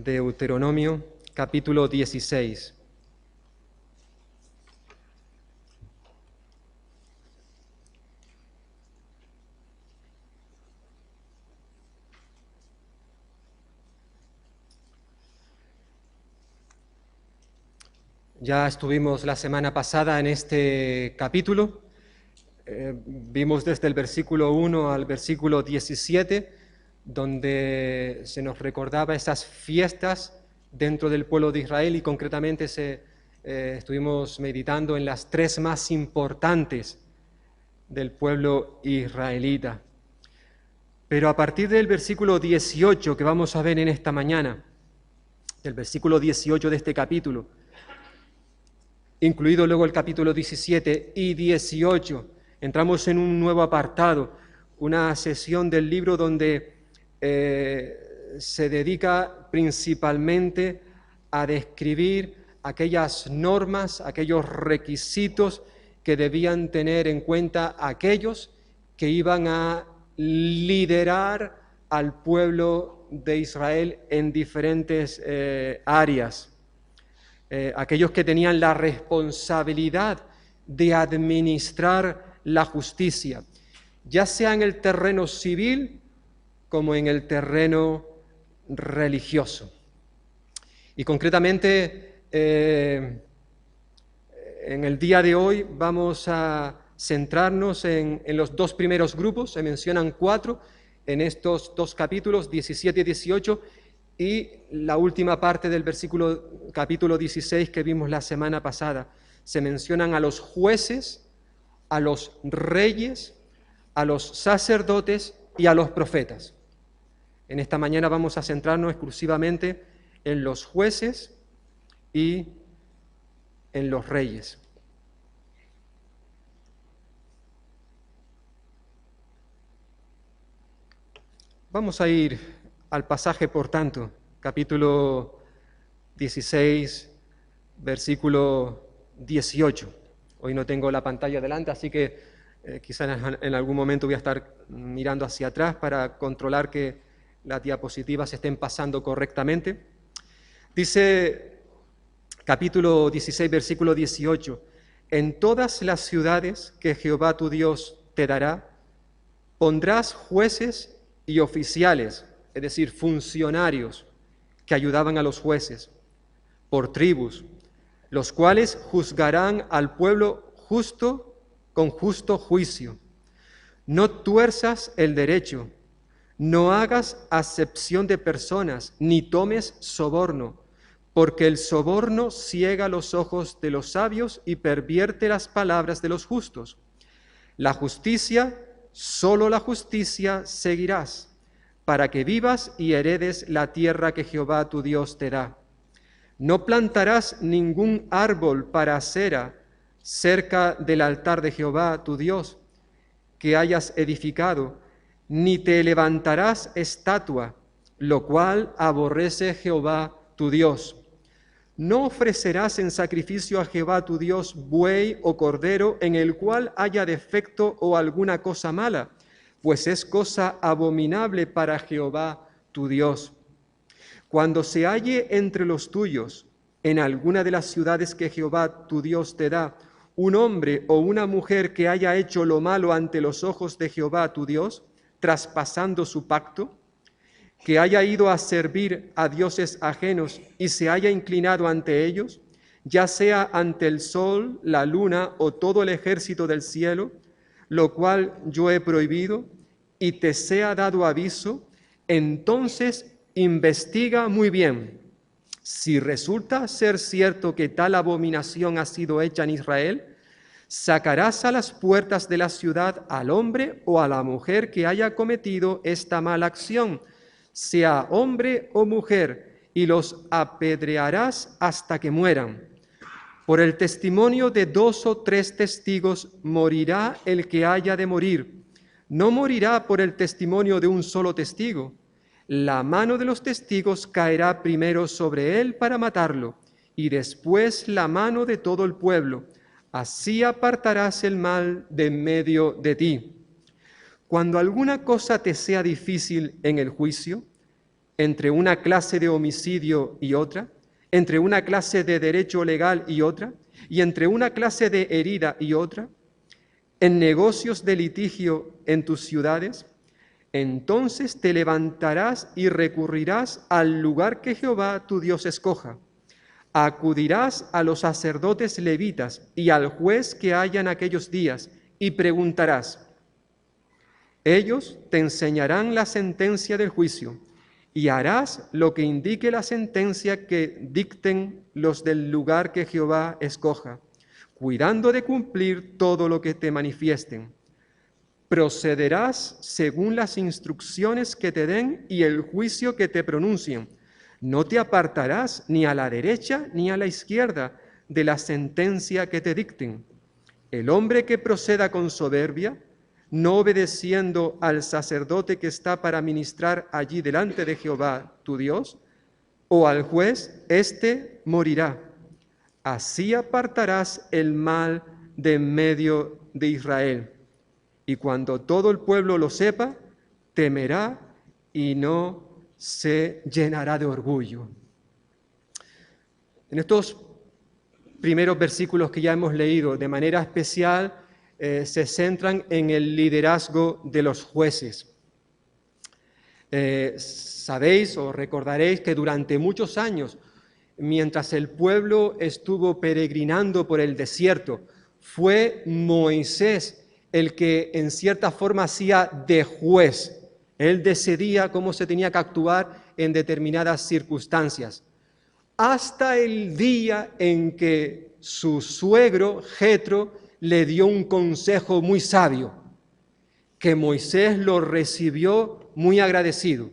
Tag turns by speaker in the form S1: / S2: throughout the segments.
S1: Deuteronomio, capítulo 16. Ya estuvimos la semana pasada en este capítulo, vimos desde el versículo 1 al versículo 17, donde se nos recordaba esas fiestas dentro del pueblo de Israel y concretamente estuvimos meditando en las tres más importantes del pueblo israelita. Pero a partir del versículo 18 que vamos a ver en esta mañana, del versículo 18 de este capítulo, incluido luego el capítulo 17 y 18, entramos en un nuevo apartado, una sesión del libro donde se dedica principalmente a describir aquellas normas, aquellos requisitos que debían tener en cuenta aquellos que iban a liderar al pueblo de Israel en diferentes áreas. Aquellos que tenían la responsabilidad de administrar la justicia, ya sea en el terreno civil como en el terreno religioso. Y concretamente, en el día de hoy vamos a centrarnos en los dos primeros grupos, se mencionan 4 en estos dos capítulos, 17 y 18, y la última parte del capítulo 16 que vimos la semana pasada. Se mencionan a los jueces, a los reyes, a los sacerdotes y a los profetas. En esta mañana vamos a centrarnos exclusivamente en los jueces y en los reyes. Vamos a ir al pasaje, por tanto, capítulo 16, versículo 18. Hoy no tengo la pantalla delante, así que quizás en algún momento voy a estar mirando hacia atrás para controlar que las diapositivas estén pasando correctamente. Dice capítulo 16, versículo 18, en todas las ciudades que Jehová tu Dios te dará, pondrás jueces y oficiales, es decir, funcionarios que ayudaban a los jueces, por tribus, los cuales juzgarán al pueblo justo con justo juicio. No tuerzas el derecho, no hagas acepción de personas, ni tomes soborno, porque el soborno ciega los ojos de los sabios y pervierte las palabras de los justos. La justicia, solo la justicia seguirás, para que vivas y heredes la tierra que Jehová tu Dios te da. No plantarás ningún árbol para cera cerca del altar de Jehová tu Dios que hayas edificado, ni te levantarás estatua, lo cual aborrece Jehová tu Dios. No ofrecerás en sacrificio a Jehová tu Dios buey o cordero en el cual haya defecto o alguna cosa mala, pues es cosa abominable para Jehová tu Dios. Cuando se halle entre los tuyos, en alguna de las ciudades que Jehová tu Dios te da, un hombre o una mujer que haya hecho lo malo ante los ojos de Jehová tu Dios, traspasando su pacto, que haya ido a servir a dioses ajenos y se haya inclinado ante ellos, ya sea ante el sol, la luna o todo el ejército del cielo, lo cual yo he prohibido, y te sea dado aviso, entonces investiga muy bien. Si resulta ser cierto que tal abominación ha sido hecha en Israel, sacarás a las puertas de la ciudad al hombre o a la mujer que haya cometido esta mala acción, sea hombre o mujer, y los apedrearás hasta que mueran. Por el testimonio de 2 o 3 testigos morirá el que haya de morir. No morirá por el testimonio de un solo testigo. La mano de los testigos caerá primero sobre él para matarlo, y después la mano de todo el pueblo. Así apartarás el mal de en medio de ti. Cuando alguna cosa te sea difícil en el juicio, entre una clase de homicidio y otra, entre una clase de derecho legal y otra, y entre una clase de herida y otra, en negocios de litigio en tus ciudades, entonces te levantarás y recurrirás al lugar que Jehová tu Dios escoja. Acudirás a los sacerdotes levitas y al juez que haya en aquellos días, y preguntarás. Ellos te enseñarán la sentencia del juicio, y harás lo que indique la sentencia que dicten los del lugar que Jehová escoja, cuidando de cumplir todo lo que te manifiesten. Procederás según las instrucciones que te den y el juicio que te pronuncien. No te apartarás ni a la derecha ni a la izquierda de la sentencia que te dicten. El hombre que proceda con soberbia, no obedeciendo al sacerdote que está para ministrar allí delante de Jehová tu Dios, o al juez, éste morirá. Así apartarás el mal de en medio de Israel. Y cuando todo el pueblo lo sepa, temerá y no se llenará de orgullo. En estos primeros versículos que ya hemos leído, de manera especial, se centran en el liderazgo de los jueces. Sabéis o recordaréis que durante muchos años, mientras el pueblo estuvo peregrinando por el desierto, fue Moisés el que en cierta forma hacía de juez. Él decidía cómo se tenía que actuar en determinadas circunstancias. Hasta el día en que su suegro, Jetro, le dio un consejo muy sabio, que Moisés lo recibió muy agradecido.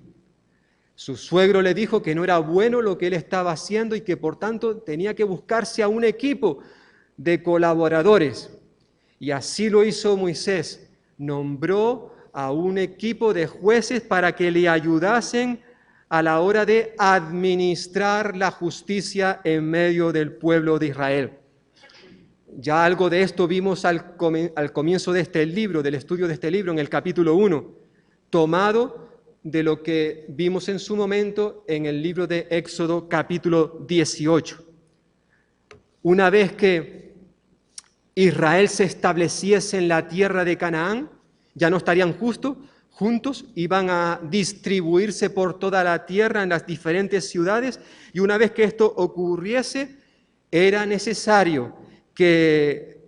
S1: Su suegro le dijo que no era bueno lo que él estaba haciendo y que por tanto tenía que buscarse a un equipo de colaboradores. Y así lo hizo Moisés. Nombró a un equipo de jueces para que le ayudasen a la hora de administrar la justicia en medio del pueblo de Israel. Ya algo de esto vimos al comienzo de este libro, del estudio de este libro, en el capítulo 1, tomado de lo que vimos en su momento en el libro de Éxodo, capítulo 18. Una vez que Israel se estableciese en la tierra de Canaán, ya no estarían juntos, iban a distribuirse por toda la tierra en las diferentes ciudades, y una vez que esto ocurriese, era necesario que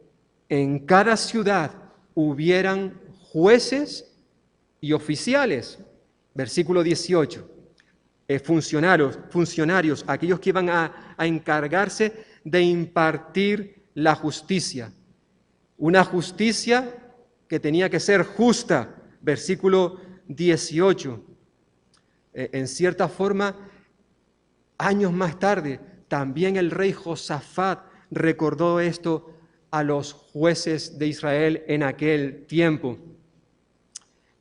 S1: en cada ciudad hubieran jueces y oficiales. Versículo 18. Funcionarios, aquellos que iban a encargarse de impartir la justicia. Una justicia que tenía que ser justa. Versículo 18. En cierta forma, años más tarde, también el rey Josafat recordó esto a los jueces de Israel en aquel tiempo.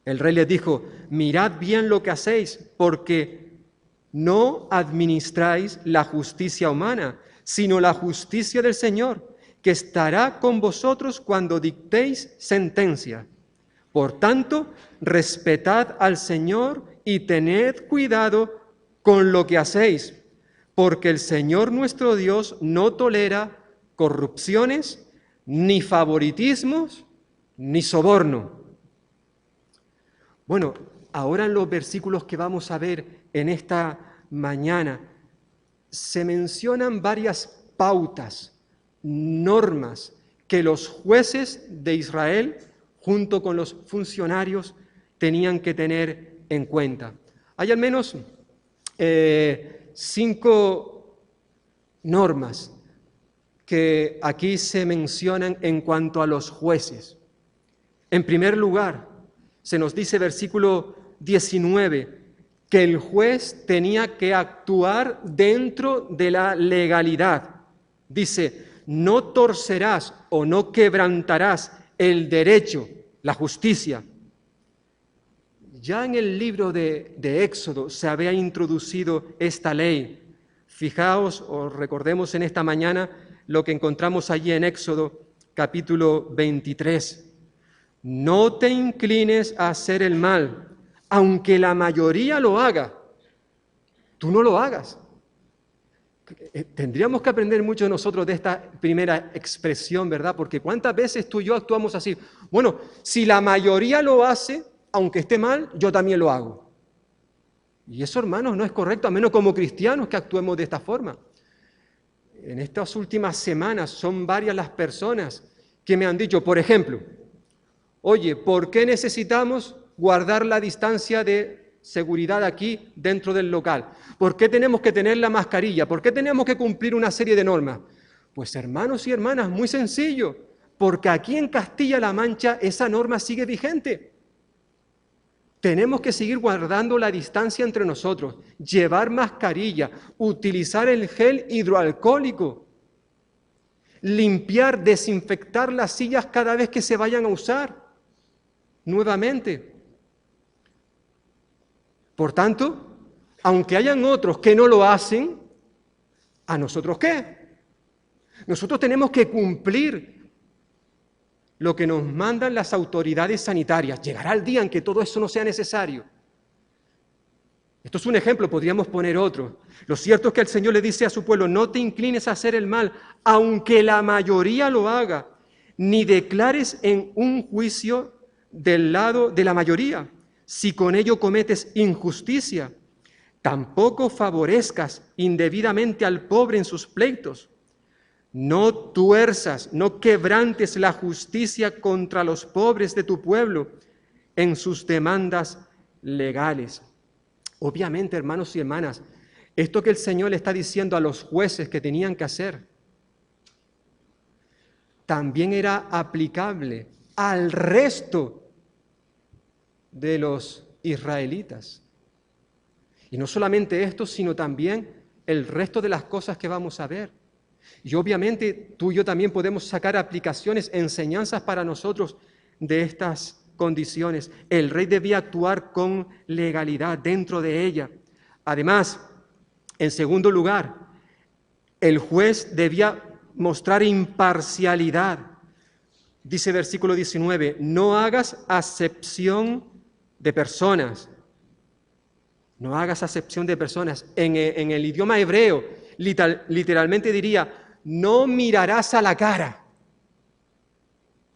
S1: El rey les dijo: mirad bien lo que hacéis, porque no administráis la justicia humana, sino la justicia del Señor, que estará con vosotros cuando dictéis sentencia. Por tanto, respetad al Señor y tened cuidado con lo que hacéis, porque el Señor nuestro Dios no tolera corrupciones, ni favoritismos, ni soborno. Bueno, ahora en los versículos que vamos a ver en esta mañana, se mencionan varias pautas, normas que los jueces de Israel, junto con los funcionarios, tenían que tener en cuenta. Hay al menos 5 normas que aquí se mencionan en cuanto a los jueces. En primer lugar, se nos dice, versículo 19, que el juez tenía que actuar dentro de la legalidad. Dice: no torcerás o no quebrantarás el derecho, la justicia. Ya en el libro de Éxodo se había introducido esta ley. Fijaos o recordemos en esta mañana lo que encontramos allí en Éxodo capítulo 23. No te inclines a hacer el mal, aunque la mayoría lo haga. tú no lo hagas. Tendríamos que aprender mucho nosotros de esta primera expresión, ¿verdad? Porque ¿cuántas veces tú y yo actuamos así? Bueno, si la mayoría lo hace, aunque esté mal, yo también lo hago. Y eso, hermanos, no es correcto, a menos como cristianos que actuemos de esta forma. En estas últimas semanas son varias las personas que me han dicho, por ejemplo, oye, ¿por qué necesitamos guardar la distancia de seguridad aquí dentro del local? ¿Por qué tenemos que tener la mascarilla? ¿Por qué tenemos que cumplir una serie de normas? Pues hermanos y hermanas, muy sencillo, porque aquí en Castilla-La Mancha esa norma sigue vigente. Tenemos que seguir guardando la distancia entre nosotros, llevar mascarilla, utilizar el gel hidroalcohólico, limpiar, desinfectar las sillas cada vez que se vayan a usar nuevamente. Por tanto, aunque hayan otros que no lo hacen, ¿a nosotros qué? Nosotros tenemos que cumplir lo que nos mandan las autoridades sanitarias. Llegará el día en que todo eso no sea necesario. Esto es un ejemplo, podríamos poner otro. Lo cierto es que el Señor le dice a su pueblo, no te inclines a hacer el mal, aunque la mayoría lo haga, ni declares en un juicio del lado de la mayoría, si con ello cometes injusticia. Tampoco favorezcas indebidamente al pobre en sus pleitos. No tuerzas, no quebrantes la justicia contra los pobres de tu pueblo en sus demandas legales. Obviamente, hermanos y hermanas, esto que el Señor le está diciendo a los jueces que tenían que hacer, también era aplicable al resto de los israelitas. Y no solamente esto, sino también el resto de las cosas que vamos a ver. Y obviamente tú y yo también podemos sacar aplicaciones, enseñanzas para nosotros de estas condiciones. El rey debía actuar con legalidad dentro de ella. Además, en segundo lugar, el juez debía mostrar imparcialidad. Dice versículo 19, no hagas acepción de personas. No hagas acepción de personas. En el idioma hebreo, literalmente diría, no mirarás a la cara.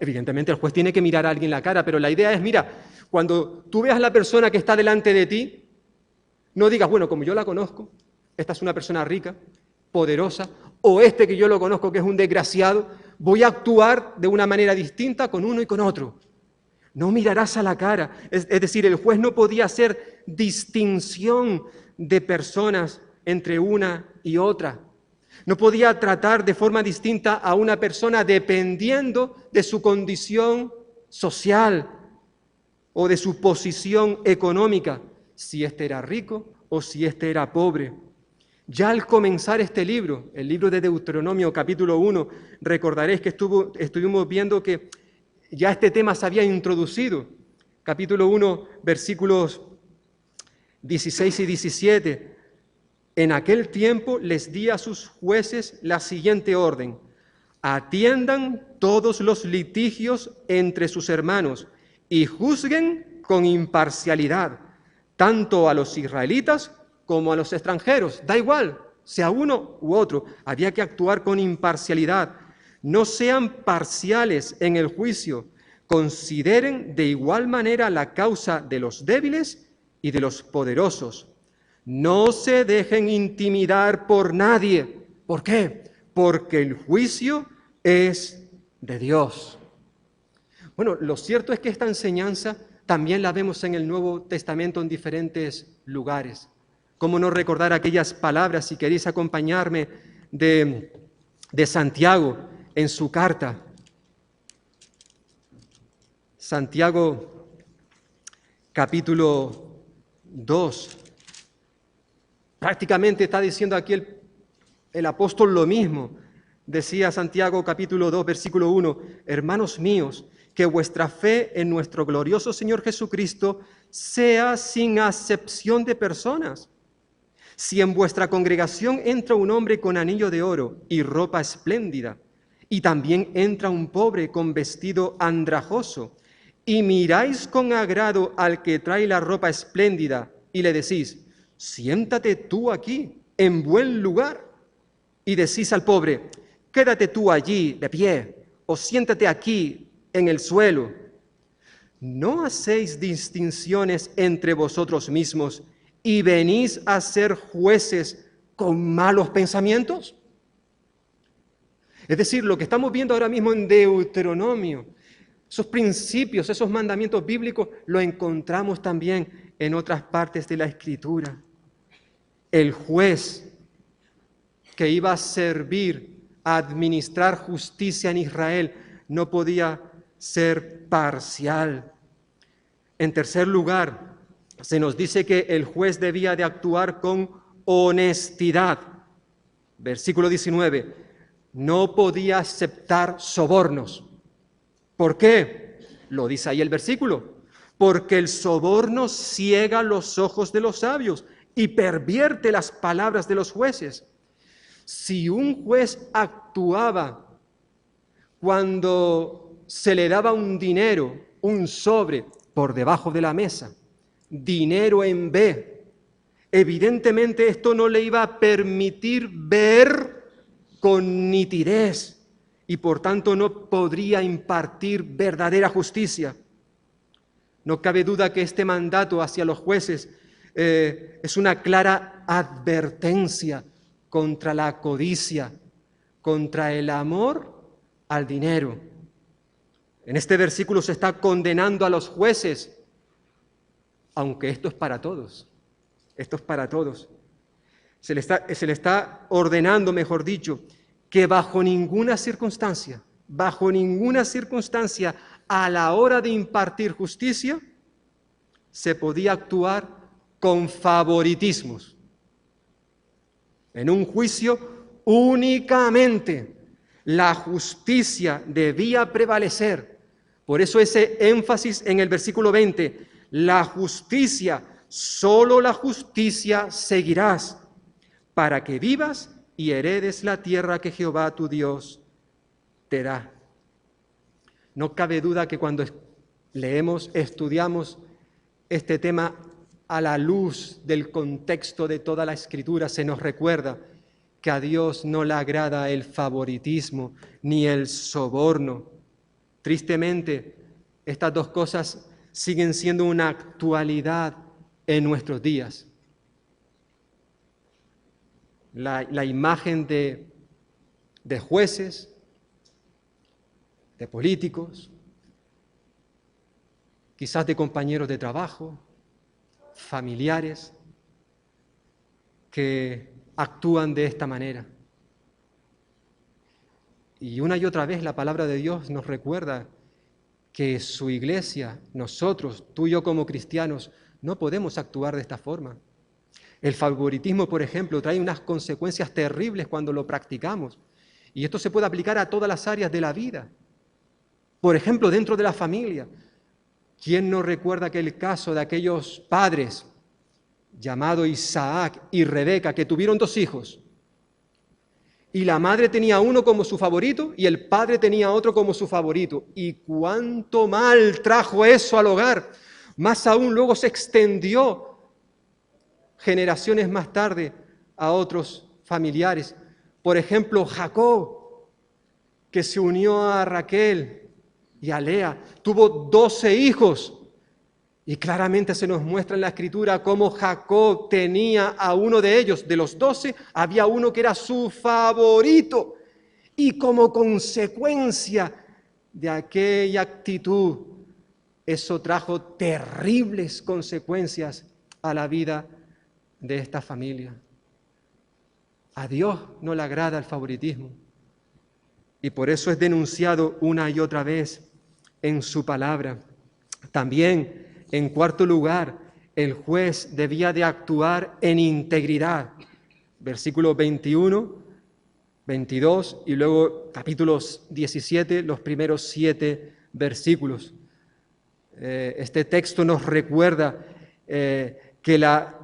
S1: Evidentemente el juez tiene que mirar a alguien la cara, pero la idea es, mira, cuando tú veas a la persona que está delante de ti, no digas, bueno, como yo la conozco, esta es una persona rica, poderosa, o este que yo lo conozco que es un desgraciado, voy a actuar de una manera distinta con uno y con otro. No mirarás a la cara. Es decir, el juez no podía hacer distinción de personas entre una y otra. No podía tratar de forma distinta a una persona dependiendo de su condición social o de su posición económica, si éste era rico o si éste era pobre. Ya al comenzar este libro, el libro de Deuteronomio, capítulo 1, recordaréis que estuvimos viendo que ya este tema se había introducido. Capítulo 1, versículos 16 y 17. En aquel tiempo les di a sus jueces la siguiente orden: atiendan todos los litigios entre sus hermanos y juzguen con imparcialidad, tanto a los israelitas como a los extranjeros. Da igual, sea uno u otro, había que actuar con imparcialidad. No sean parciales en el juicio, consideren de igual manera la causa de los débiles y de los poderosos. No se dejen intimidar por nadie. ¿Por qué? Porque el juicio es de Dios. Bueno, lo cierto es que esta enseñanza también la vemos en el Nuevo Testamento en diferentes lugares. ¿Cómo no recordar aquellas palabras, si queréis acompañarme, de Santiago en su carta? Santiago, capítulo 2. Prácticamente está diciendo aquí el apóstol lo mismo. Decía Santiago capítulo 2, versículo 1, hermanos míos, que vuestra fe en nuestro glorioso Señor Jesucristo sea sin acepción de personas. Si en vuestra congregación entra un hombre con anillo de oro y ropa espléndida, y también entra un pobre con vestido andrajoso, y miráis con agrado al que trae la ropa espléndida, y le decís, siéntate tú aquí, en buen lugar. Y decís al pobre, quédate tú allí de pie, o siéntate aquí en el suelo. ¿No hacéis distinciones entre vosotros mismos y venís a ser jueces con malos pensamientos? Es decir, lo que estamos viendo ahora mismo en Deuteronomio, esos principios, esos mandamientos bíblicos, lo encontramos también en otras partes de la Escritura. El juez que iba a servir, a administrar justicia en Israel, no podía ser parcial. En tercer lugar, se nos dice que el juez debía de actuar con honestidad. Versículo 19, no podía aceptar sobornos. ¿Por qué? Lo dice ahí el versículo. Porque el soborno ciega los ojos de los sabios y pervierte las palabras de los jueces. Si un juez actuaba cuando se le daba un dinero, un sobre, por debajo de la mesa, dinero en B, evidentemente esto no le iba a permitir ver con nitidez y por tanto no podría impartir verdadera justicia. No cabe duda que este mandato hacia los jueces es una clara advertencia contra la codicia, contra el amor al dinero. En este versículo se está condenando a los jueces, aunque esto es para todos. Esto es para todos. Se le está ordenando, mejor dicho, que bajo ninguna circunstancia, a la hora de impartir justicia, se podía actuar con favoritismos. En un juicio únicamente la justicia debía prevalecer. Por eso ese énfasis en el versículo 20, la justicia, solo la justicia seguirás, para que vivas y heredes la tierra que Jehová tu Dios te da. No cabe duda que cuando leemos, estudiamos este tema a la luz del contexto de toda la Escritura, se nos recuerda que a Dios no le agrada el favoritismo ni el soborno. Tristemente, estas dos cosas siguen siendo una actualidad en nuestros días. La imagen de jueces, de políticos, quizás de compañeros de trabajo, familiares, que actúan de esta manera. Y una y otra vez la palabra de Dios nos recuerda que su iglesia, nosotros, tú y yo como cristianos, no podemos actuar de esta forma. El favoritismo, por ejemplo, trae unas consecuencias terribles cuando lo practicamos. Y esto se puede aplicar a todas las áreas de la vida. Por ejemplo, dentro de la familia. ¿Quién no recuerda aquel caso de aquellos padres llamados Isaac y Rebeca, que tuvieron 2 hijos? Y la madre tenía uno como su favorito y el padre tenía otro como su favorito. Y cuánto mal trajo eso al hogar. Más aún luego se extendió generaciones más tarde a otros familiares. Por ejemplo, Jacob, que se unió a Raquel y a Lea, tuvo 12 hijos. Y claramente se nos muestra en la Escritura cómo Jacob tenía a uno de ellos, de los 12, había uno que era su favorito. Y como consecuencia de aquella actitud, eso trajo terribles consecuencias a la vida de esta familia. A Dios no le agrada el favoritismo. Y por eso es denunciado una y otra vez en su palabra. También, en cuarto lugar, el juez debía de actuar en integridad. Versículos 21, 22 y luego capítulos 17, los primeros 7 versículos. Este texto nos recuerda que la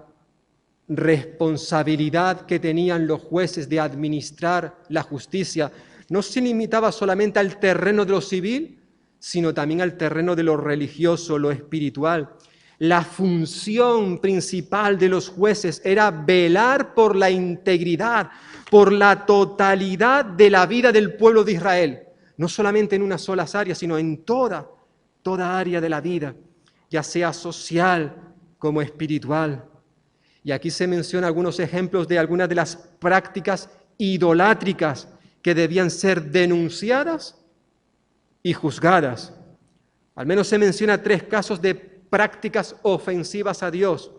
S1: responsabilidad que tenían los jueces de administrar la justicia no se limitaba solamente al terreno de lo civil, sino también al terreno de lo religioso, lo espiritual. La función principal de los jueces era velar por la integridad, por la totalidad de la vida del pueblo de Israel, no solamente en unas solas áreas, sino en toda área de la vida, ya sea social como espiritual. Y aquí se mencionan algunos ejemplos de algunas de las prácticas idolátricas que debían ser denunciadas y juzgadas. Al menos se menciona 3 casos de prácticas ofensivas a Dios.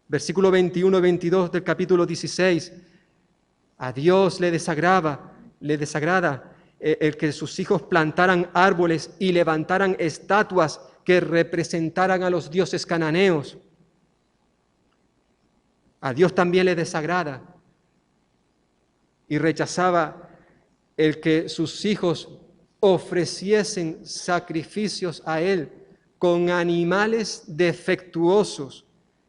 S1: Versículo 21 y 22 del capítulo 16. A Dios le desagrada el que sus hijos plantaran árboles y levantaran estatuas que representaran a los dioses cananeos. A Dios también le desagrada y rechazaba el que sus hijos ofreciesen sacrificios a Él con animales defectuosos.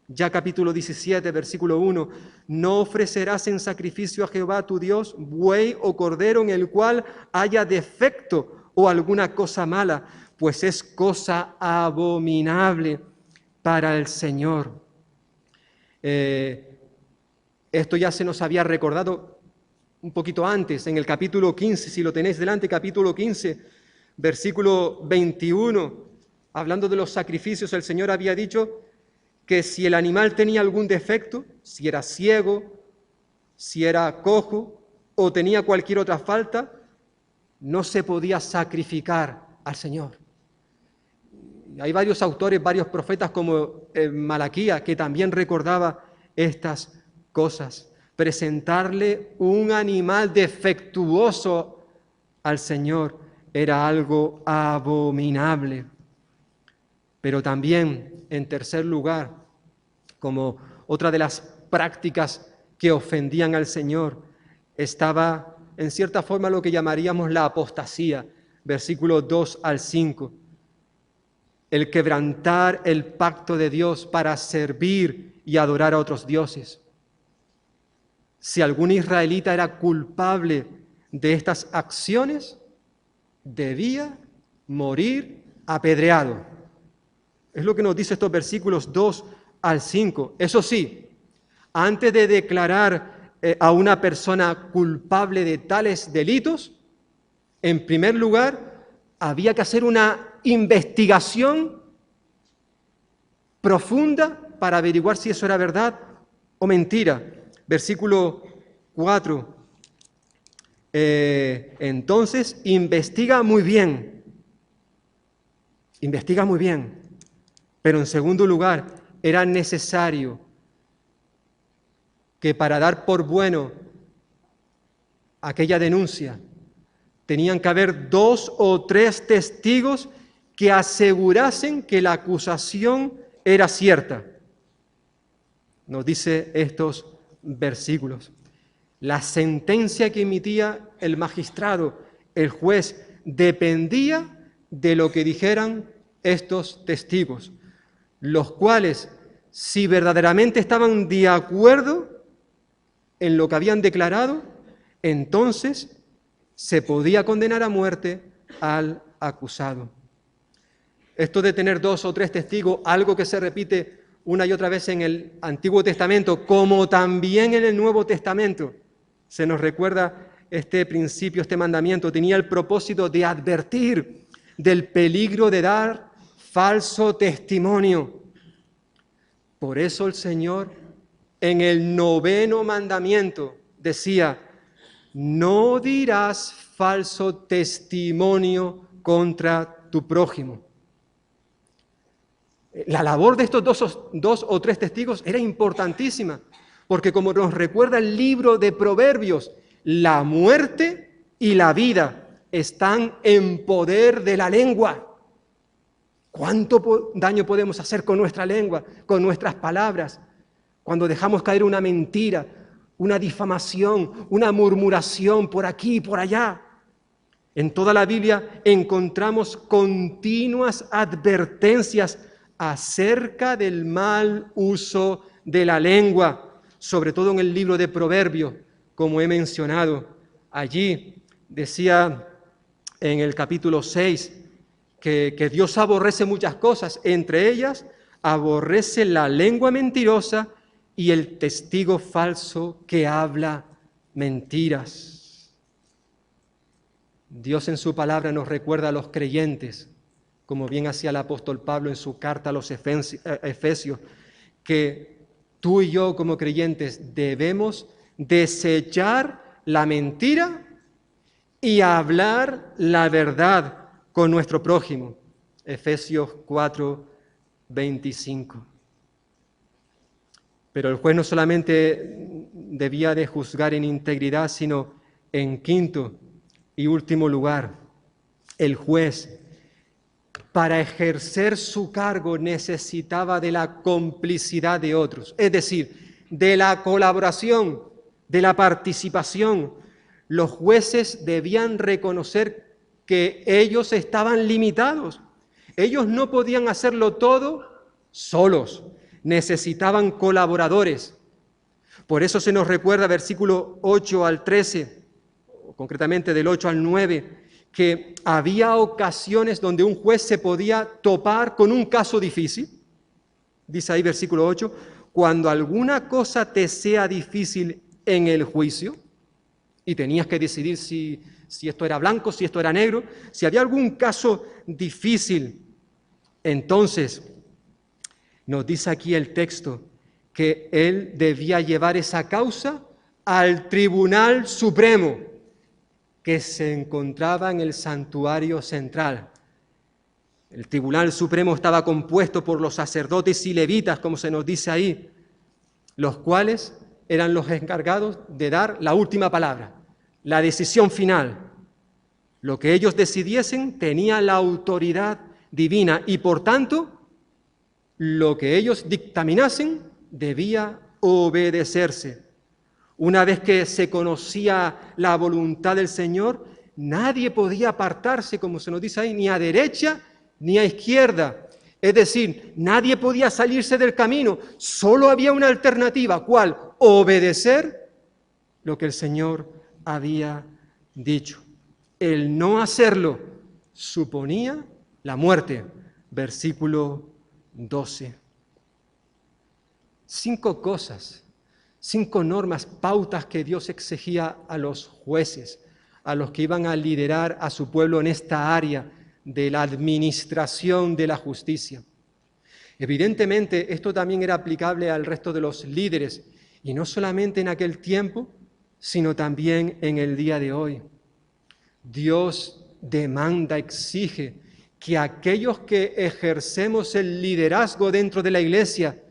S1: Ya capítulo 17, versículo 1, no ofrecerás en sacrificio a Jehová tu Dios buey o cordero en el cual haya defecto o alguna cosa mala, pues es cosa abominable para el Señor. Esto ya se nos había recordado un poquito antes, en el capítulo 15, si lo tenéis delante, capítulo 15, versículo 21, hablando de los sacrificios, el Señor había dicho que si el animal tenía algún defecto, si era ciego, si era cojo o tenía cualquier otra falta, no se podía sacrificar al Señor. Hay varios autores, varios profetas como Malaquías, que también recordaba estas cosas. Presentarle un animal defectuoso al Señor era algo abominable. Pero también, en tercer lugar, como otra de las prácticas que ofendían al Señor, estaba en cierta forma lo que llamaríamos la apostasía, versículos 2 al 5. El quebrantar el pacto de Dios para servir y adorar a otros dioses. Si algún israelita era culpable de estas acciones, debía morir apedreado. Es lo que nos dice estos versículos 2 al 5. Eso sí, antes de declarar a una persona culpable de tales delitos, en primer lugar, había que hacer una investigación profunda para averiguar si eso era verdad o mentira. Versículo 4. Entonces, investiga muy bien. Investiga muy bien. Pero en segundo lugar, era necesario que para dar por bueno aquella denuncia, tenían que haber 2 o 3 testigos que asegurasen que la acusación era cierta. Nos dice estos versículos. La sentencia que emitía el magistrado, el juez, dependía de lo que dijeran estos testigos, los cuales, si verdaderamente estaban de acuerdo en lo que habían declarado, entonces se podía condenar a muerte al acusado. Esto de tener 2 o 3 testigos, algo que se repite una y otra vez en el Antiguo Testamento, como también en el Nuevo Testamento, se nos recuerda este principio, este mandamiento, tenía el propósito de advertir del peligro de dar falso testimonio. Por eso el Señor, en el 9º mandamiento, decía: no dirás falso testimonio contra tu prójimo. La labor de estos 2 o 3 testigos era importantísima, porque como nos recuerda el libro de Proverbios, la muerte y la vida están en poder de la lengua. ¿Cuánto daño podemos hacer con nuestra lengua, con nuestras palabras, cuando dejamos caer una mentira, una difamación, una murmuración por aquí y por allá? En toda la Biblia encontramos continuas advertencias acerca del mal uso de la lengua, sobre todo en el libro de Proverbios, como he mencionado. Allí decía en el capítulo 6 que Dios aborrece muchas cosas, entre ellas aborrece la lengua mentirosa y el testigo falso que habla mentiras. Dios en su palabra nos recuerda a los creyentes, como bien hacía el apóstol Pablo en su carta a los Efesios, que tú y yo como creyentes debemos desechar la mentira y hablar la verdad con nuestro prójimo. Efesios 4:25. Pero el juez no solamente debía de juzgar en integridad, sino en quinto y último lugar, el juez, para ejercer su cargo, necesitaba de la complicidad de otros, es decir, de la colaboración, de la participación. Los jueces debían reconocer que ellos estaban limitados. Ellos no podían hacerlo todo solos, necesitaban colaboradores. Por eso se nos recuerda, versículo 8 al 13, concretamente del 8 al 9, que había ocasiones donde un juez se podía topar con un caso difícil. Dice ahí versículo 8, cuando alguna cosa te sea difícil en el juicio, y tenías que decidir si esto era blanco, si esto era negro, si había algún caso difícil, entonces nos dice aquí el texto que él debía llevar esa causa al Tribunal Supremo, que se encontraba en el santuario central. El Tribunal Supremo estaba compuesto por los sacerdotes y levitas, como se nos dice ahí, los cuales eran los encargados de dar la última palabra, la decisión final. Lo que ellos decidiesen tenía la autoridad divina y, por tanto, lo que ellos dictaminasen debía obedecerse. Una vez que se conocía la voluntad del Señor, nadie podía apartarse, como se nos dice ahí, ni a derecha ni a izquierda. Es decir, nadie podía salirse del camino. Solo había una alternativa. ¿Cuál? Obedecer lo que el Señor había dicho. El no hacerlo suponía la muerte. Versículo 12. 5 cosas. 5 normas, pautas que Dios exigía a los jueces, a los que iban a liderar a su pueblo en esta área de la administración de la justicia. Evidentemente, esto también era aplicable al resto de los líderes, y no solamente en aquel tiempo, sino también en el día de hoy. Dios demanda, exige que aquellos que ejercemos el liderazgo dentro de la iglesia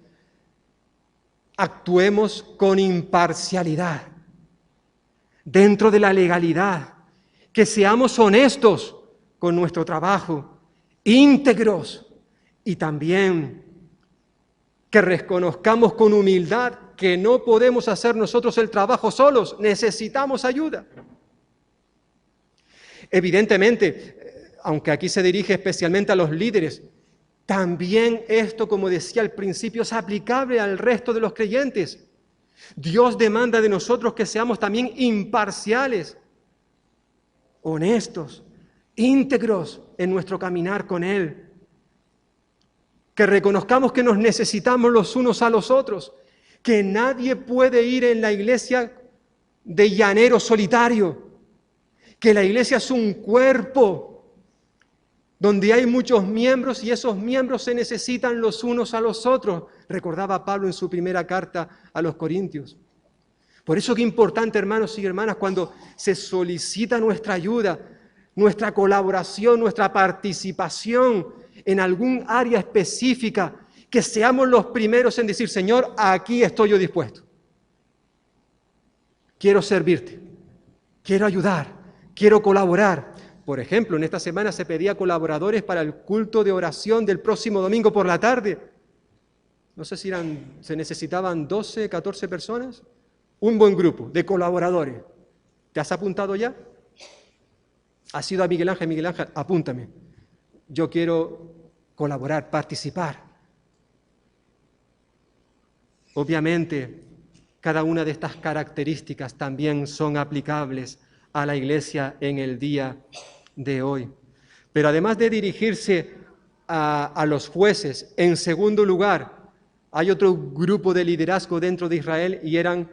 S1: actuemos con imparcialidad, dentro de la legalidad, que seamos honestos con nuestro trabajo, íntegros, y también que reconozcamos con humildad que no podemos hacer nosotros el trabajo solos, necesitamos ayuda. Evidentemente, aunque aquí se dirige especialmente a los líderes, también esto, como decía al principio, es aplicable al resto de los creyentes. Dios demanda de nosotros que seamos también imparciales, honestos, íntegros en nuestro caminar con Él. Que reconozcamos que nos necesitamos los unos a los otros, que nadie puede ir en la iglesia de llanero solitario, que la iglesia es un cuerpo donde hay muchos miembros y esos miembros se necesitan los unos a los otros, recordaba Pablo en su primera carta a los Corintios. Por eso que es importante, hermanos y hermanas, cuando se solicita nuestra ayuda, nuestra colaboración, nuestra participación en algún área específica, que seamos los primeros en decir, Señor, aquí estoy yo dispuesto. Quiero servirte, quiero ayudar, quiero colaborar. Por ejemplo, en esta semana se pedía colaboradores para el culto de oración del próximo domingo por la tarde. No sé si se necesitaban 12, 14 personas. Un buen grupo de colaboradores. ¿Te has apuntado ya? ¿Has ido a Miguel Ángel? Miguel Ángel, apúntame. Yo quiero colaborar, participar. Obviamente, cada una de estas características también son aplicables a la iglesia en el día de hoy. Pero además de dirigirse a los jueces. En segundo lugar, hay otro grupo de liderazgo dentro de Israel y eran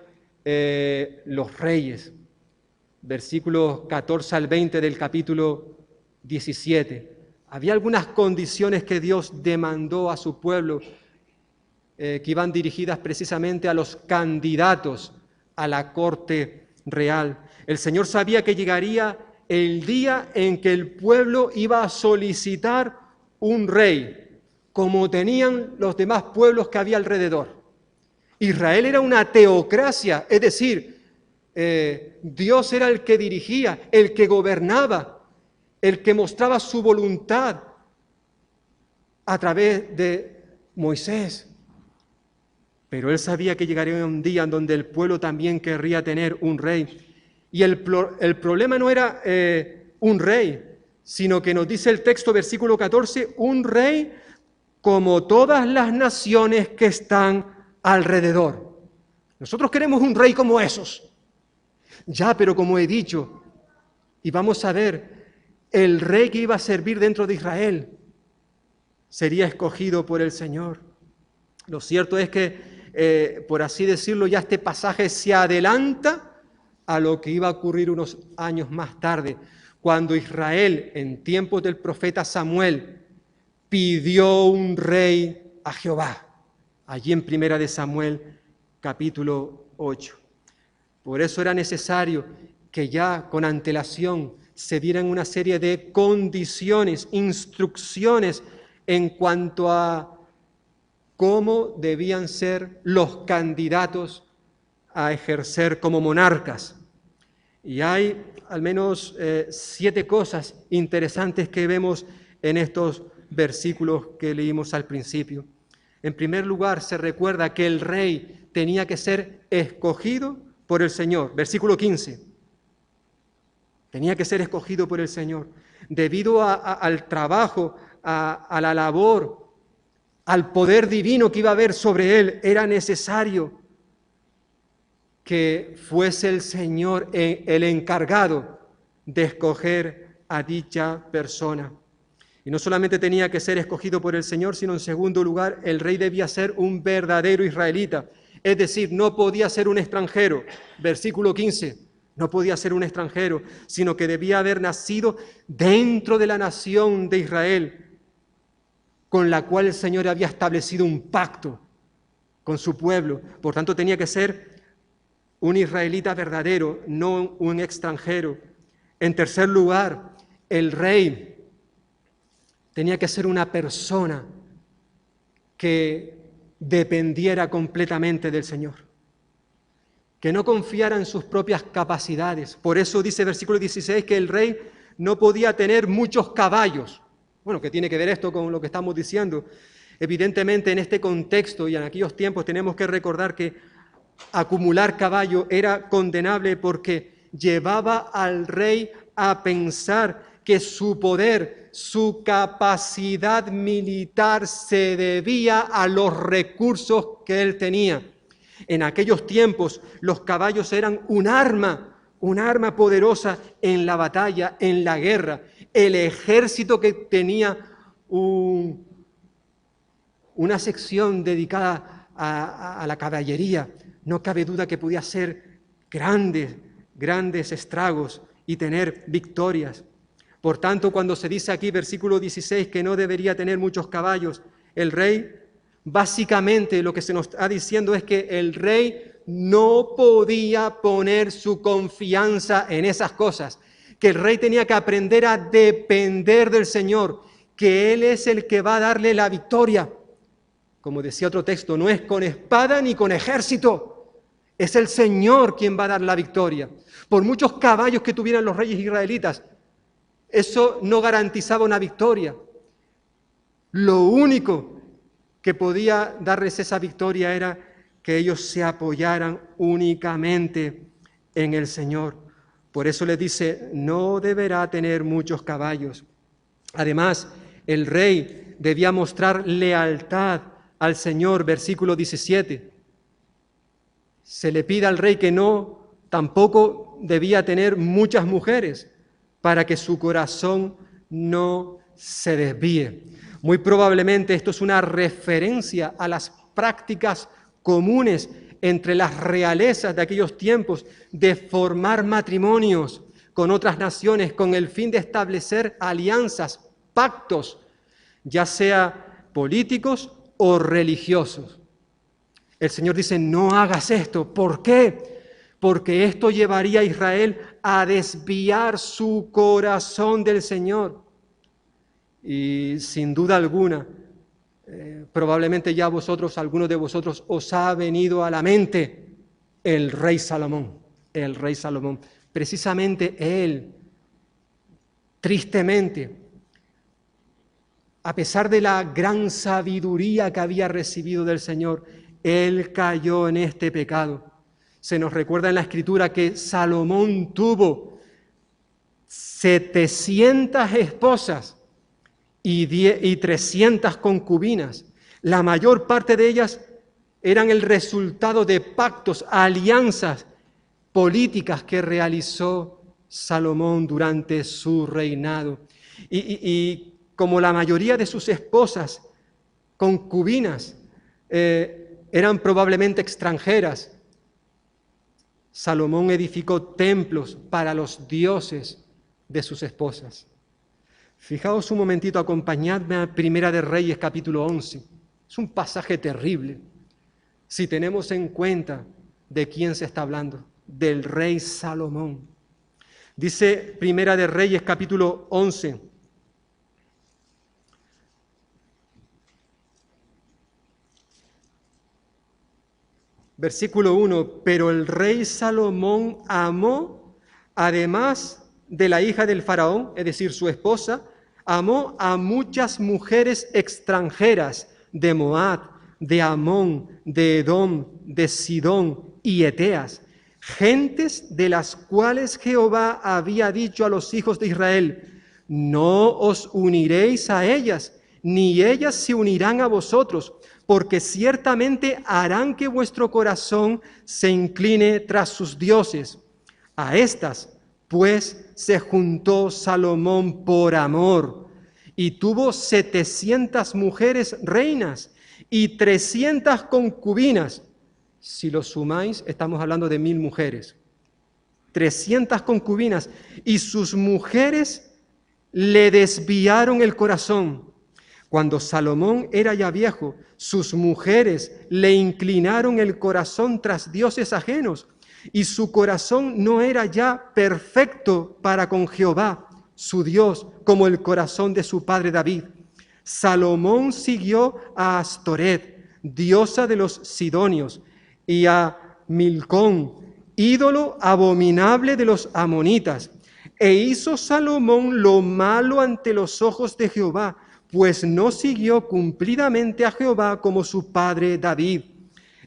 S1: los reyes. Versículos 14 al 20 del capítulo 17. Había algunas condiciones que Dios demandó a su pueblo que iban dirigidas precisamente a los candidatos a la corte real. El Señor sabía que llegaría el día en que el pueblo iba a solicitar un rey, como tenían los demás pueblos que había alrededor. Israel era una teocracia, es decir, Dios era el que dirigía, el que gobernaba, el que mostraba su voluntad a través de Moisés. Pero él sabía que llegaría un día en donde el pueblo también querría tener un rey. Y el problema no era un rey, sino que nos dice el texto, versículo 14, un rey como todas las naciones que están alrededor. Nosotros queremos un rey como esos. Ya, pero como he dicho, y vamos a ver, el rey que iba a servir dentro de Israel sería escogido por el Señor. Lo cierto es que, por así decirlo, ya este pasaje se adelanta a lo que iba a ocurrir unos años más tarde, cuando Israel, en tiempos del profeta Samuel, pidió un rey a Jehová, allí en Primera de Samuel, capítulo 8. Por eso era necesario que ya con antelación se dieran una serie de condiciones, instrucciones en cuanto a cómo debían ser los candidatos a ejercer como monarcas. Y hay al menos 7 cosas interesantes que vemos en estos versículos que leímos al principio. En primer lugar, se recuerda que el rey tenía que ser escogido por el Señor. Versículo 15. Tenía que ser escogido por el Señor. Debido al trabajo, a la labor, al poder divino que iba a haber sobre él, era necesario que fuese el Señor el encargado de escoger a dicha persona. Y no solamente tenía que ser escogido por el Señor, sino en segundo lugar, el rey debía ser un verdadero israelita. Es decir, no podía ser un extranjero. Versículo 15, no podía ser un extranjero, sino que debía haber nacido dentro de la nación de Israel, con la cual el Señor había establecido un pacto con su pueblo. Por tanto, tenía que ser un israelita verdadero, no un extranjero. En tercer lugar, el rey tenía que ser una persona que dependiera completamente del Señor, que no confiara en sus propias capacidades. Por eso dice versículo 16 que el rey no podía tener muchos caballos. Bueno, ¿qué tiene que ver esto con lo que estamos diciendo? Evidentemente, en este contexto y en aquellos tiempos tenemos que recordar que acumular caballo era condenable porque llevaba al rey a pensar que su poder, su capacidad militar se debía a los recursos que él tenía. En aquellos tiempos los caballos eran un arma poderosa en la batalla, en la guerra. El ejército que tenía una sección dedicada a la caballería, no cabe duda que podía hacer grandes estragos y tener victorias. Por tanto, cuando se dice aquí, versículo 16, que no debería tener muchos caballos, el rey, básicamente lo que se nos está diciendo es que el rey no podía poner su confianza en esas cosas, que el rey tenía que aprender a depender del Señor, que Él es el que va a darle la victoria. Como decía otro texto, no es con espada ni con ejército, es el Señor quien va a dar la victoria. Por muchos caballos que tuvieran los reyes israelitas, eso no garantizaba una victoria. Lo único que podía darles esa victoria era que ellos se apoyaran únicamente en el Señor. Por eso les dice, no deberá tener muchos caballos. Además, el rey debía mostrar lealtad al Señor, versículo 17. Se le pide al rey que tampoco debía tener muchas mujeres para que su corazón no se desvíe. Muy probablemente esto es una referencia a las prácticas comunes entre las realezas de aquellos tiempos de formar matrimonios con otras naciones con el fin de establecer alianzas, pactos, ya sea políticos o religiosos. El Señor dice, no hagas esto. ¿Por qué? Porque esto llevaría a Israel a desviar su corazón del Señor. Y sin duda alguna, probablemente ya algunos de vosotros, os ha venido a la mente el rey Salomón. El rey Salomón. Precisamente él, tristemente, a pesar de la gran sabiduría que había recibido del Señor, él cayó en este pecado. Se nos recuerda en la Escritura que Salomón tuvo 700 esposas y 300 concubinas. La mayor parte de ellas eran el resultado de pactos, alianzas políticas que realizó Salomón durante su reinado. Y como la mayoría de sus esposas, concubinas, eran probablemente extranjeras, Salomón edificó templos para los dioses de sus esposas. Fijaos un momentito, acompañadme a Primera de Reyes, capítulo 11. Es un pasaje terrible, si tenemos en cuenta de quién se está hablando, del rey Salomón. Dice Primera de Reyes, capítulo 11. Versículo 1, pero el rey Salomón amó, además de la hija del faraón, es decir, su esposa, amó a muchas mujeres extranjeras de Moab, de Amón, de Edom, de Sidón y Eteas, gentes de las cuales Jehová había dicho a los hijos de Israel, no os uniréis a ellas, ni ellas se unirán a vosotros, porque ciertamente harán que vuestro corazón se incline tras sus dioses. A estas, pues, se juntó Salomón por amor, y tuvo 700 mujeres reinas y 300 concubinas. Si lo sumáis, estamos hablando de 1000 mujeres. 300 concubinas, y sus mujeres le desviaron el corazón. Cuando Salomón era ya viejo, sus mujeres le inclinaron el corazón tras dioses ajenos, y su corazón no era ya perfecto para con Jehová, su Dios, como el corazón de su padre David. Salomón siguió a Astoret, diosa de los sidonios, y a Milcón, ídolo abominable de los amonitas. E hizo Salomón lo malo ante los ojos de Jehová, pues no siguió cumplidamente a Jehová como su padre David.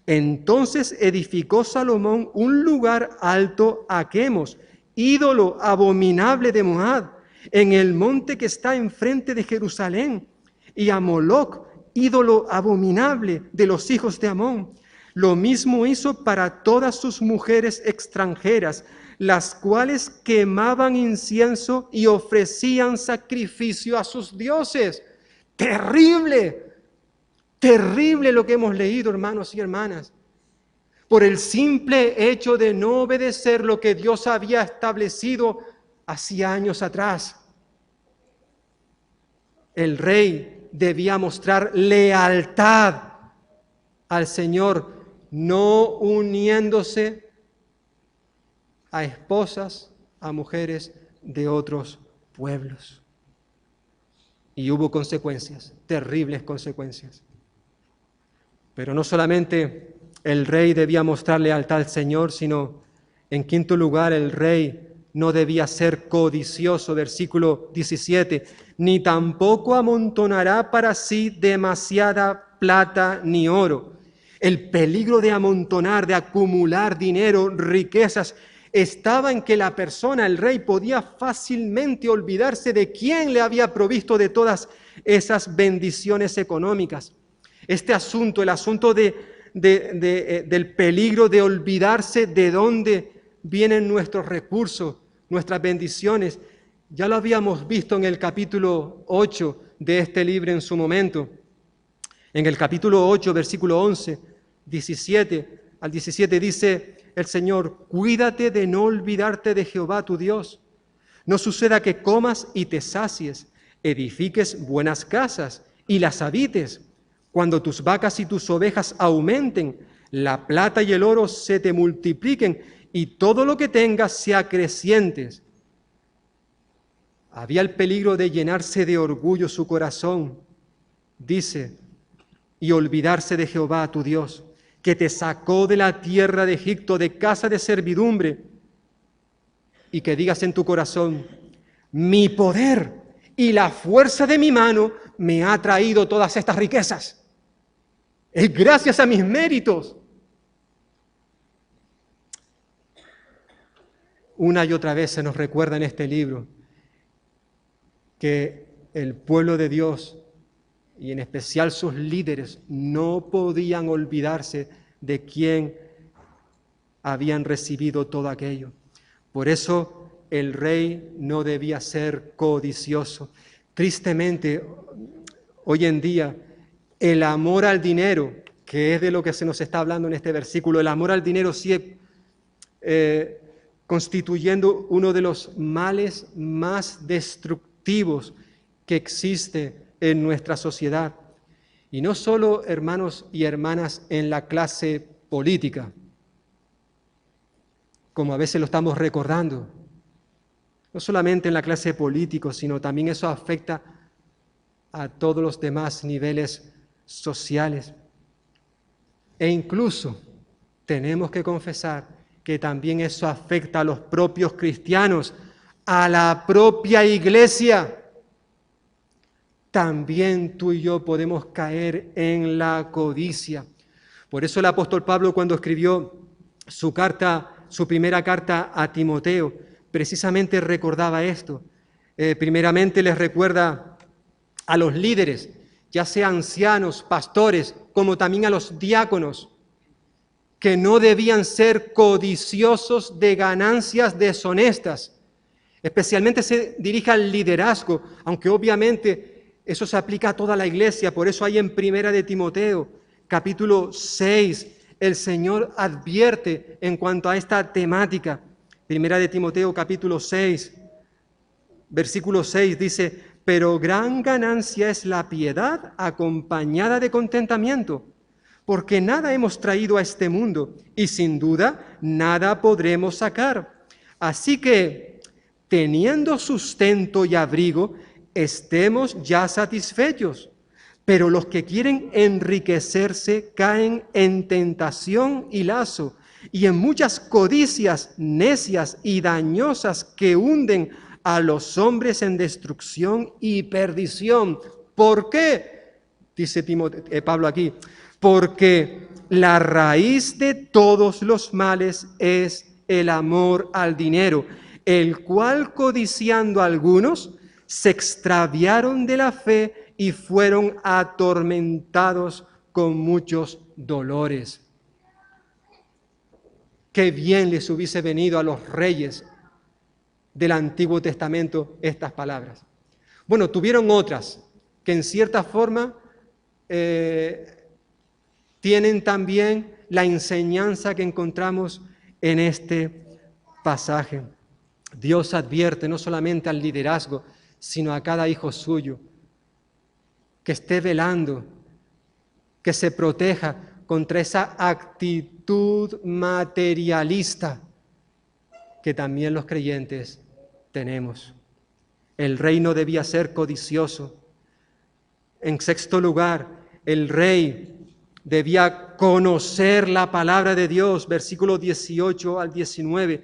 S1: Entonces edificó Salomón un lugar alto a Quemos, ídolo abominable de Moab, en el monte que está enfrente de Jerusalén, y a Moloc, ídolo abominable de los hijos de Amón. Lo mismo hizo para todas sus mujeres extranjeras, las cuales quemaban incienso y ofrecían sacrificio a sus dioses. Terrible, terrible lo que hemos leído, hermanos y hermanas. Por el simple hecho de no obedecer lo que Dios había establecido hacía años atrás. El rey debía mostrar lealtad al Señor, no uniéndose a esposas, a mujeres de otros pueblos. Y hubo consecuencias, terribles consecuencias. Pero no solamente el rey debía mostrar lealtad al Señor, sino, en quinto lugar, el rey no debía ser codicioso, versículo 17, ni tampoco amontonará para sí demasiada plata ni oro. El peligro de amontonar, de acumular dinero, riquezas, estaba en que la persona, el rey, podía fácilmente olvidarse de quién le había provisto de todas esas bendiciones económicas. Este asunto, el asunto del peligro de olvidarse de dónde vienen nuestros recursos, nuestras bendiciones, ya lo habíamos visto en el capítulo 8, de este libro en su momento. En el capítulo 8, versículo 11, 17 al 17 dice el Señor: cuídate de no olvidarte de Jehová tu Dios. No suceda que comas y te sacies, edifiques buenas casas y las habites. Cuando tus vacas y tus ovejas aumenten, la plata y el oro se te multipliquen y todo lo que tengas se acreciente. Había el peligro de llenarse de orgullo su corazón, dice, y olvidarse de Jehová tu Dios, que te sacó de la tierra de Egipto, de casa de servidumbre, y que digas en tu corazón: mi poder y la fuerza de mi mano me ha traído todas estas riquezas. Es gracias a mis méritos. Una y otra vez se nos recuerda en este libro que el pueblo de Dios, y en especial sus líderes, no podían olvidarse de quién habían recibido todo aquello. Por eso el rey no debía ser codicioso. Tristemente, hoy en día, el amor al dinero, que es de lo que se nos está hablando en este versículo, el amor al dinero sigue constituyendo uno de los males más destructivos que existe en nuestra sociedad. Y no solo, hermanos y hermanas, en la clase política, como a veces lo estamos recordando. No solamente en la clase política, sino también eso afecta a todos los demás niveles sociales. E incluso tenemos que confesar que también eso afecta a los propios cristianos, a la propia iglesia. También tú y yo podemos caer en la codicia. Por eso el apóstol Pablo, cuando escribió su primera carta a Timoteo, precisamente recordaba esto. Primeramente les recuerda a los líderes, ya sean ancianos, pastores, como también a los diáconos, que no debían ser codiciosos de ganancias deshonestas. Especialmente se dirige al liderazgo, aunque obviamente eso se aplica a toda la iglesia. Por eso hay en Primera de Timoteo, capítulo 6, el Señor advierte en cuanto a esta temática. Primera de Timoteo, capítulo 6, versículo 6 dice: pero gran ganancia es la piedad acompañada de contentamiento, porque nada hemos traído a este mundo y sin duda nada podremos sacar. Así que, teniendo sustento y abrigo, estemos ya satisfechos. Pero los que quieren enriquecerse caen en tentación y lazo, y en muchas codicias necias y dañosas que hunden a los hombres en destrucción y perdición. ¿Por qué? Dice Pablo aquí: porque la raíz de todos los males es el amor al dinero, el cual, codiciando a algunos, se extraviaron de la fe y fueron atormentados con muchos dolores. Qué bien les hubiese venido a los reyes del Antiguo Testamento estas palabras. Bueno, tuvieron otras que en cierta forma tienen también la enseñanza que encontramos en este pasaje. Dios advierte no solamente al liderazgo, sino a cada hijo suyo, que esté velando, que se proteja contra esa actitud materialista que también los creyentes tenemos. El rey no debía ser codicioso. En sexto lugar, el rey debía conocer la palabra de Dios, versículos 18 al 19.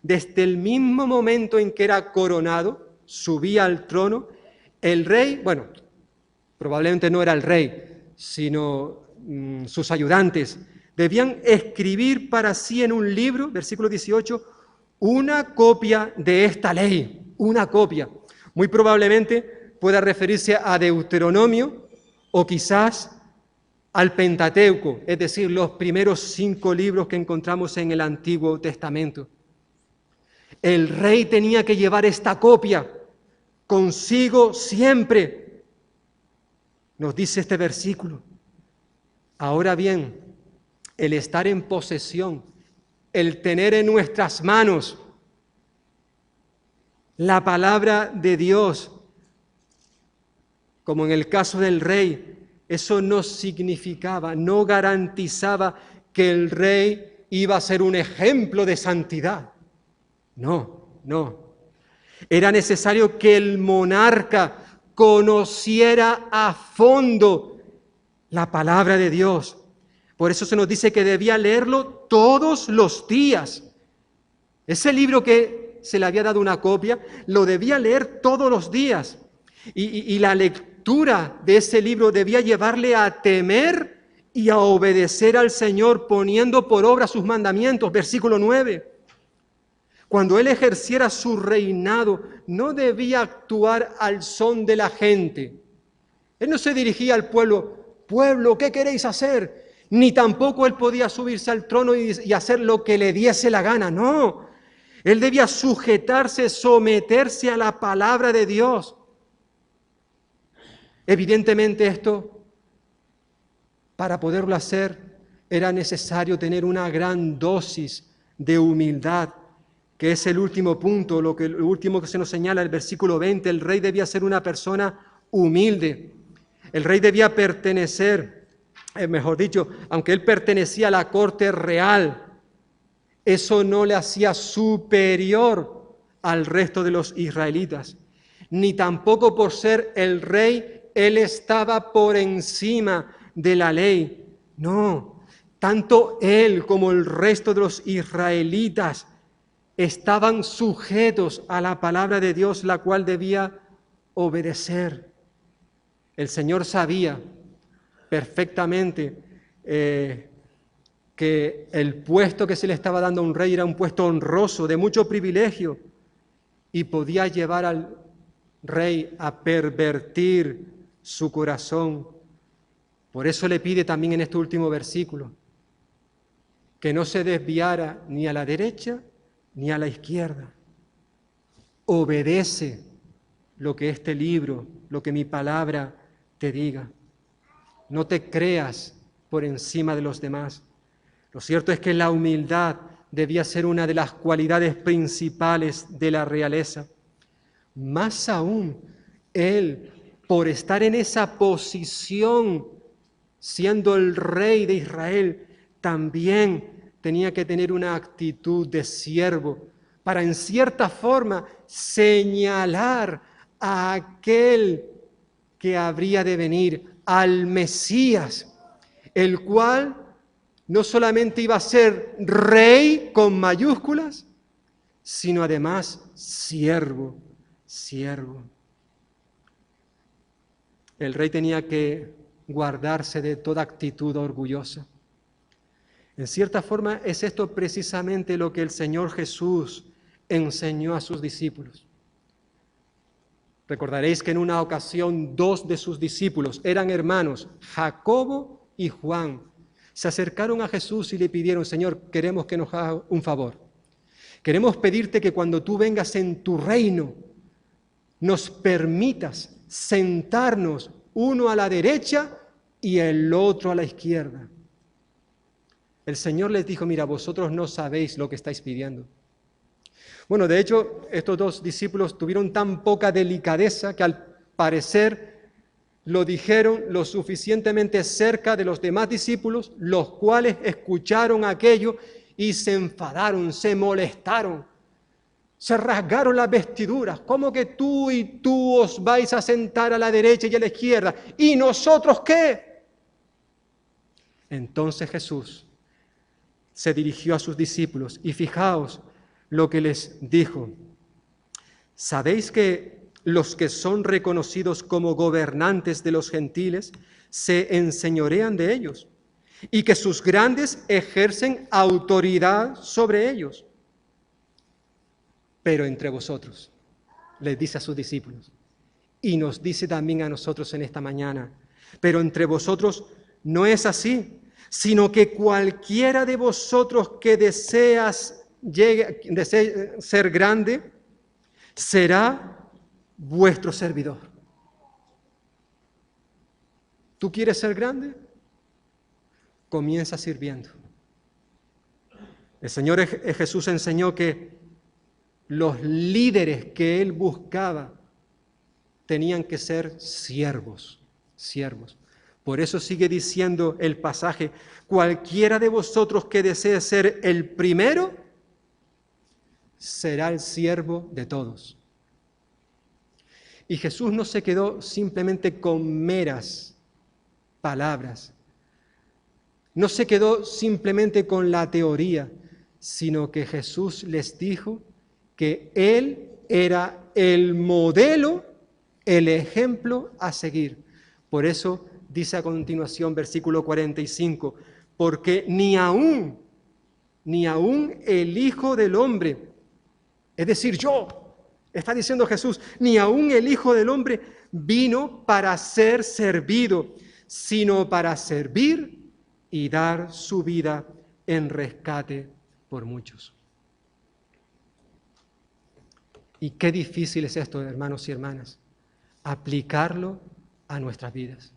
S1: Desde el mismo momento en que era coronado, subía al trono, el rey, bueno, probablemente no era el rey, sino sus ayudantes, debían escribir para sí en un libro, versículo 18, una copia de esta ley, una copia. Muy probablemente pueda referirse a Deuteronomio o quizás al Pentateuco, es decir, los primeros 5 libros que encontramos en el Antiguo Testamento. El rey tenía que llevar esta copia consigo siempre, nos dice este versículo. Ahora bien, el estar en posesión, el tener en nuestras manos la palabra de Dios, como en el caso del rey, eso no significaba, no garantizaba que el rey iba a ser un ejemplo de santidad. No, no. Era necesario que el monarca conociera a fondo la palabra de Dios. Por eso se nos dice que debía leerlo todos los días. Ese libro que se le había dado una copia, lo debía leer todos los días. Y la lectura de ese libro debía llevarle a temer y a obedecer al Señor, poniendo por obra sus mandamientos. Versículo 9. Cuando él ejerciera su reinado, no debía actuar al son de la gente. Él no se dirigía al pueblo, pueblo, ¿qué queréis hacer? Ni tampoco él podía subirse al trono y hacer lo que le diese la gana, no. Él debía sujetarse, someterse a la palabra de Dios. Evidentemente esto, para poderlo hacer, era necesario tener una gran dosis de humildad, que es el último punto, lo último que se nos señala el versículo 20. El rey debía ser una persona humilde. El rey debía pertenecer, mejor dicho, aunque él pertenecía a la corte real, eso no le hacía superior al resto de los israelitas, ni tampoco por ser el rey, él estaba por encima de la ley. No, tanto él como el resto de los israelitas estaban sujetos a la palabra de Dios, la cual debía obedecer. El Señor sabía perfectamente que el puesto que se le estaba dando a un rey era un puesto honroso, de mucho privilegio, y podía llevar al rey a pervertir su corazón. Por eso le pide también en este último versículo que no se desviara ni a la derecha ni a la izquierda. Obedece lo que este libro, lo que mi palabra te diga. No te creas por encima de los demás. Lo cierto es que la humildad debía ser una de las cualidades principales de la realeza. Más aún, él, por estar en esa posición, siendo el rey de Israel, también tenía que tener una actitud de siervo para, en cierta forma, señalar a aquel que habría de venir, al Mesías, el cual no solamente iba a ser rey con mayúsculas, sino además siervo. El rey tenía que guardarse de toda actitud orgullosa. En cierta forma es esto precisamente lo que el Señor Jesús enseñó a sus discípulos. Recordaréis que en una ocasión 2 de sus discípulos, eran hermanos, Jacobo y Juan, se acercaron a Jesús y le pidieron: Señor, queremos que nos haga un favor. Queremos pedirte que cuando tú vengas en tu reino, nos permitas sentarnos uno a la derecha y el otro a la izquierda. El Señor les dijo: mira, vosotros no sabéis lo que estáis pidiendo. Bueno, de hecho, estos 2 discípulos tuvieron tan poca delicadeza que al parecer lo dijeron lo suficientemente cerca de los demás discípulos, los cuales escucharon aquello y se enfadaron, se molestaron, se rasgaron las vestiduras. ¿Cómo que tú y tú os vais a sentar a la derecha y a la izquierda? ¿Y nosotros qué? Entonces Jesús se dirigió a sus discípulos y fijaos lo que les dijo: ¿sabéis que los que son reconocidos como gobernantes de los gentiles se enseñorean de ellos y que sus grandes ejercen autoridad sobre ellos? Pero entre vosotros, les dice a sus discípulos, y nos dice también a nosotros en esta mañana, pero entre vosotros no es así, sino que cualquiera de vosotros que desee ser grande, será vuestro servidor. ¿Tú quieres ser grande? Comienza sirviendo. El Señor Jesús enseñó que los líderes que Él buscaba tenían que ser siervos. Por eso sigue diciendo el pasaje, cualquiera de vosotros que desee ser el primero, será el siervo de todos. Y Jesús no se quedó simplemente con meras palabras, no se quedó simplemente con la teoría, sino que Jesús les dijo que Él era el modelo, el ejemplo a seguir. Por eso dice a continuación, versículo 45, porque ni aún el Hijo del Hombre, es decir, yo, está diciendo Jesús, ni aún el Hijo del Hombre vino para ser servido, sino para servir y dar su vida en rescate por muchos. Y qué difícil es esto, hermanos y hermanas, aplicarlo a nuestras vidas.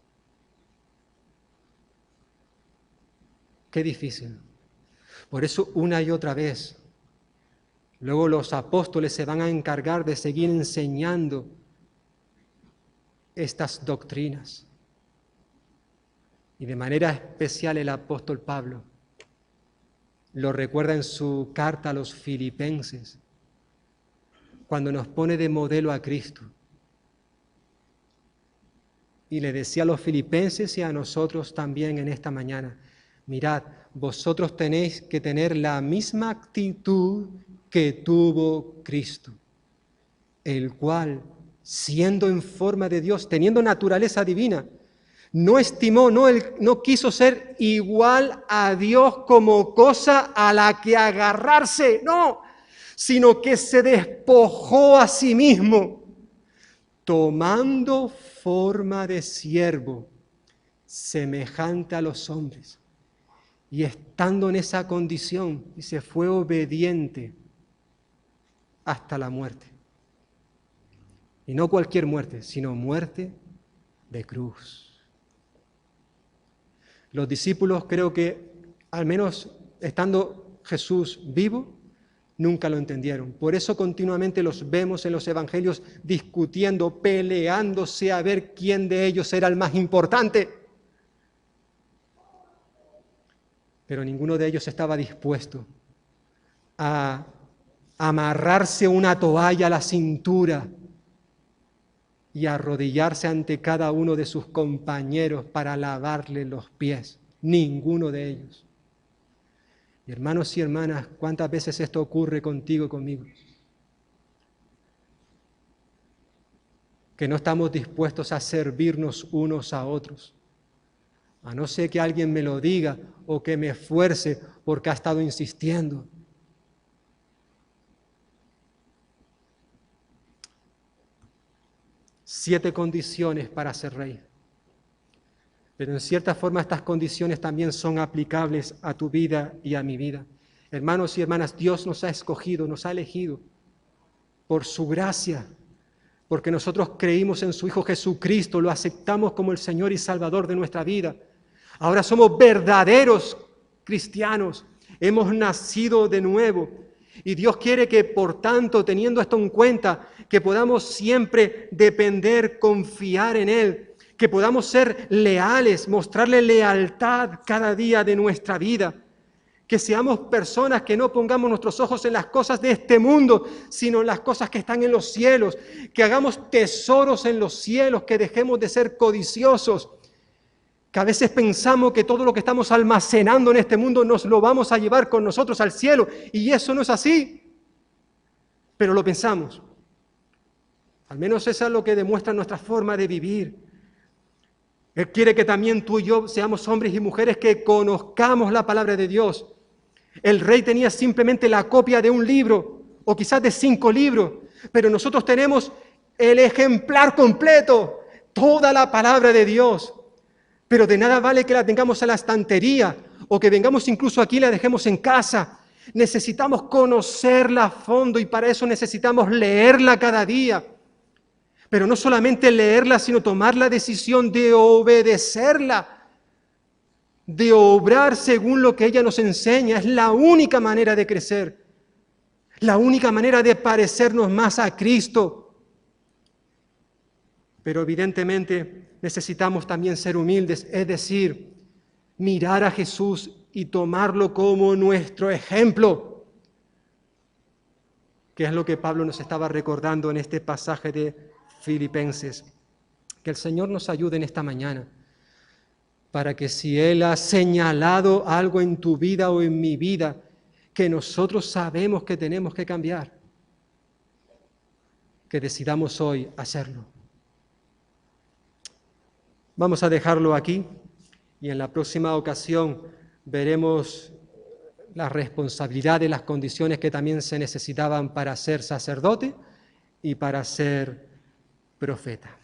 S1: Qué difícil. Por eso una y otra vez, luego los apóstoles se van a encargar de seguir enseñando estas doctrinas. Y de manera especial el apóstol Pablo lo recuerda en su carta a los Filipenses, cuando nos pone de modelo a Cristo. Y le decía a los filipenses y a nosotros también en esta mañana, mirad, vosotros tenéis que tener la misma actitud que tuvo Cristo, el cual, siendo en forma de Dios, teniendo naturaleza divina, no estimó, no quiso ser igual a Dios como cosa a la que agarrarse, no, sino que se despojó a sí mismo, tomando forma de siervo, semejante a los hombres. Y estando en esa condición, dice, fue obediente hasta la muerte. Y no cualquier muerte, sino muerte de cruz. Los discípulos, creo que, al menos estando Jesús vivo, nunca lo entendieron. Por eso continuamente los vemos en los evangelios discutiendo, peleándose a ver quién de ellos era el más importante. Pero ninguno de ellos estaba dispuesto a amarrarse una toalla a la cintura y arrodillarse ante cada uno de sus compañeros para lavarle los pies. Ninguno de ellos. Y hermanos y hermanas, ¿cuántas veces esto ocurre contigo y conmigo? Que no estamos dispuestos a servirnos unos a otros. A no ser que alguien me lo diga o que me esfuerce porque ha estado insistiendo. Siete condiciones para ser rey. Pero en cierta forma estas condiciones también son aplicables a tu vida y a mi vida. Hermanos y hermanas, Dios nos ha escogido, nos ha elegido por su gracia, porque nosotros creímos en su Hijo Jesucristo, lo aceptamos como el Señor y Salvador de nuestra vida. Ahora somos verdaderos cristianos, hemos nacido de nuevo. Y Dios quiere que, por tanto, teniendo esto en cuenta, que podamos siempre depender, confiar en Él, que podamos ser leales, mostrarle lealtad cada día de nuestra vida, que seamos personas que no pongamos nuestros ojos en las cosas de este mundo, sino en las cosas que están en los cielos, que hagamos tesoros en los cielos, que dejemos de ser codiciosos, que a veces pensamos que todo lo que estamos almacenando en este mundo nos lo vamos a llevar con nosotros al cielo, y eso no es así, pero lo pensamos. Al menos eso es lo que demuestra nuestra forma de vivir. Él quiere que también tú y yo seamos hombres y mujeres que conozcamos la palabra de Dios. El rey tenía simplemente la copia de un libro, o quizás de 5 libros, pero nosotros tenemos el ejemplar completo, toda la palabra de Dios. Pero de nada vale que la tengamos en la estantería o que vengamos incluso aquí y la dejemos en casa. Necesitamos conocerla a fondo y para eso necesitamos leerla cada día. Pero no solamente leerla, sino tomar la decisión de obedecerla, de obrar según lo que ella nos enseña. Es la única manera de crecer, la única manera de parecernos más a Cristo. Pero evidentemente necesitamos también ser humildes, es decir, mirar a Jesús y tomarlo como nuestro ejemplo, que es lo que Pablo nos estaba recordando en este pasaje de Filipenses. Que el Señor nos ayude en esta mañana, para que si Él ha señalado algo en tu vida o en mi vida, que nosotros sabemos que tenemos que cambiar, que decidamos hoy hacerlo. Vamos a dejarlo aquí y en la próxima ocasión veremos la responsabilidad de las condiciones que también se necesitaban para ser sacerdote y para ser profeta.